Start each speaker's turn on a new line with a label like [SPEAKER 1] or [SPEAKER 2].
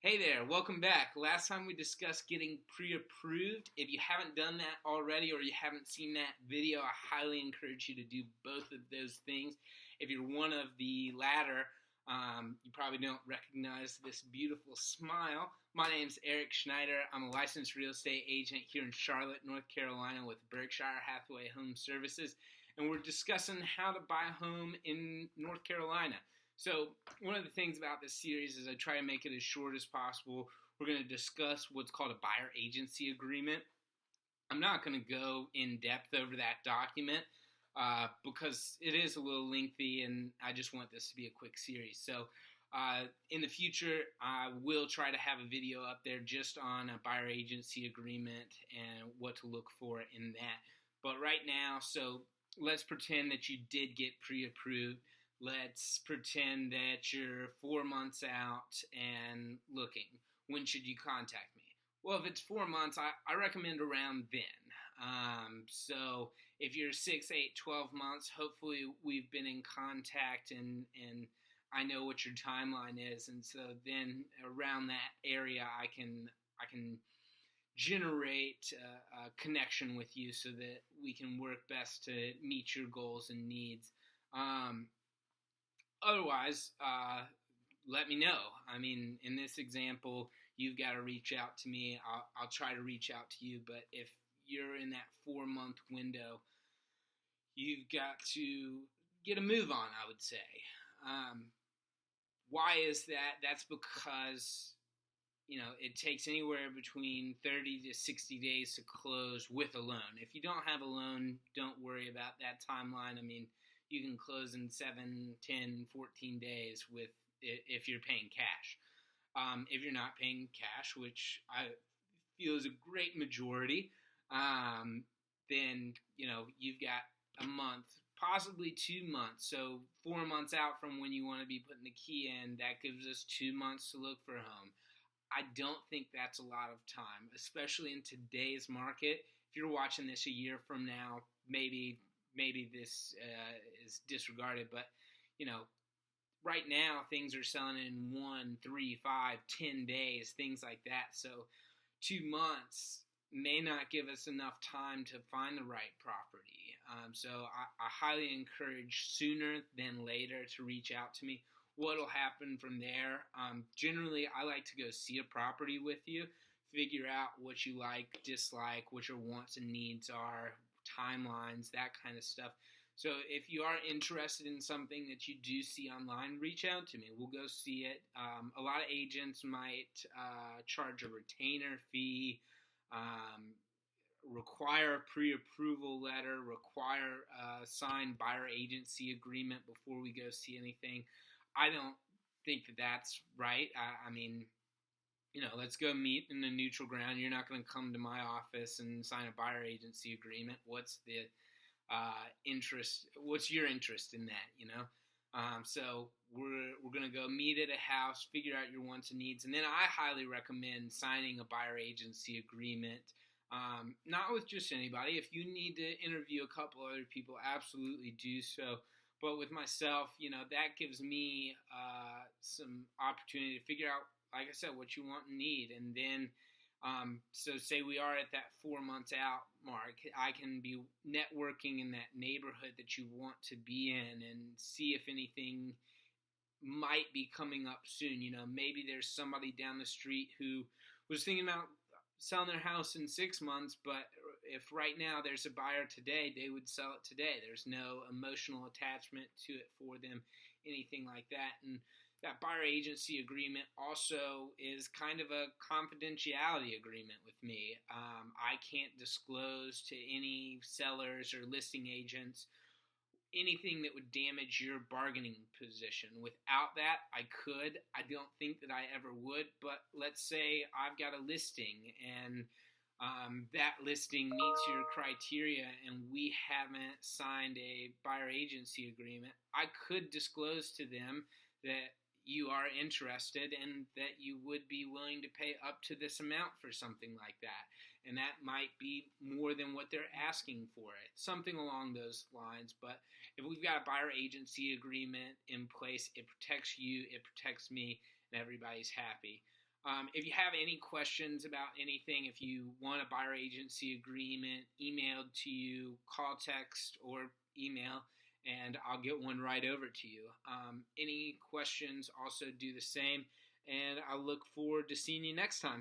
[SPEAKER 1] Hey there, welcome back. Last time we discussed getting pre-approved. If you haven't done that already or you haven't seen that video, I highly encourage you to do both of those things. If you're one of the latter, you probably don't recognize this beautiful smile. My name's Eric Schneider. I'm a licensed real estate agent here in Charlotte, North Carolina with Berkshire Hathaway Home Services, and we're discussing how to buy a home in North Carolina. So one of the things about this series is I try to make it as short as possible. We're going to discuss what's called a buyer agency agreement. I'm not going to go in depth over that document because it is a little lengthy and I just want this to be a quick series. So in the future, I will try to have a video up there just on a buyer agency agreement and what to look for in that. But right now, so let's pretend that you did get pre-approved. Let's pretend that you're 4 months out and looking. When should you contact me? Well, if it's 4 months, I recommend around then. So if you're 6, 8, 12 months, hopefully we've been in contact and I know what your timeline is. And so then around that area, I can generate a connection with you so that we can work best to meet your goals and needs. Otherwise, let me know. I mean, in this example, you've got to reach out to me. I'll try to reach out to you. But if you're in that 4-month window, you've got to get a move on, I would say. Why is that? That's because, it takes anywhere between 30 to 60 days to close with a loan. If you don't have a loan, don't worry about that timeline. I mean, you can close in 7, 10, 14 days if you're paying cash. If you're not paying cash, which I feel is a great majority, then you've got a month, possibly 2 months. So 4 months out from when you want to be putting the key in, that gives us 2 months to look for a home. I don't think that's a lot of time, especially in today's market. If you're watching this a year from now, maybe this is disregarded, but right now things are selling in 1, 3, 5, 10 days, things like that. So 2 months may not give us enough time to find the right property. So I highly encourage sooner than later to reach out to me. What'll happen from there? Generally, I like to go see a property with you, figure out what you like, dislike, what your wants and needs are, timelines, that kind of stuff. So if you are interested in something that you do see online, reach out to me. We'll go see it. A lot of agents might charge a retainer fee, require a pre-approval letter, require a signed buyer agency agreement before we go see anything. I don't think that that's right. I mean, let's go meet in the neutral ground. You're not going to come to my office and sign a buyer agency agreement. What's the interest? What's your interest in that? So we're going to go meet at a house, figure out your wants and needs, and then I highly recommend signing a buyer agency agreement. Not with just anybody. If you need to interview a couple other people, absolutely do so. But with myself, that gives me some opportunity to figure out, like I said, what you want and need. And then, so say we are at that 4 months out mark, I can be networking in that neighborhood that you want to be in and see if anything might be coming up soon. Maybe there's somebody down the street who was thinking about selling their house in 6 months, but if right now there's a buyer today, they would sell it today. There's no emotional attachment to it for them, anything like that. And that buyer agency agreement also is kind of a confidentiality agreement with me. I can't disclose to any sellers or listing agents anything that would damage your bargaining position. Without that, I could. I don't think that I ever would, but let's say I've got a listing and that listing meets your criteria and we haven't signed a buyer agency agreement. I could disclose to them that you are interested and that you would be willing to pay up to this amount for something like that. And that might be more than what they're asking for it, something along those lines. But if we've got a buyer agency agreement in place, it protects you, it protects me, and everybody's happy. If you have any questions about anything, if you want a buyer agency agreement emailed to you, call, text, or email, and I'll get one right over to you. Any questions, also do the same, and I look forward to seeing you next time.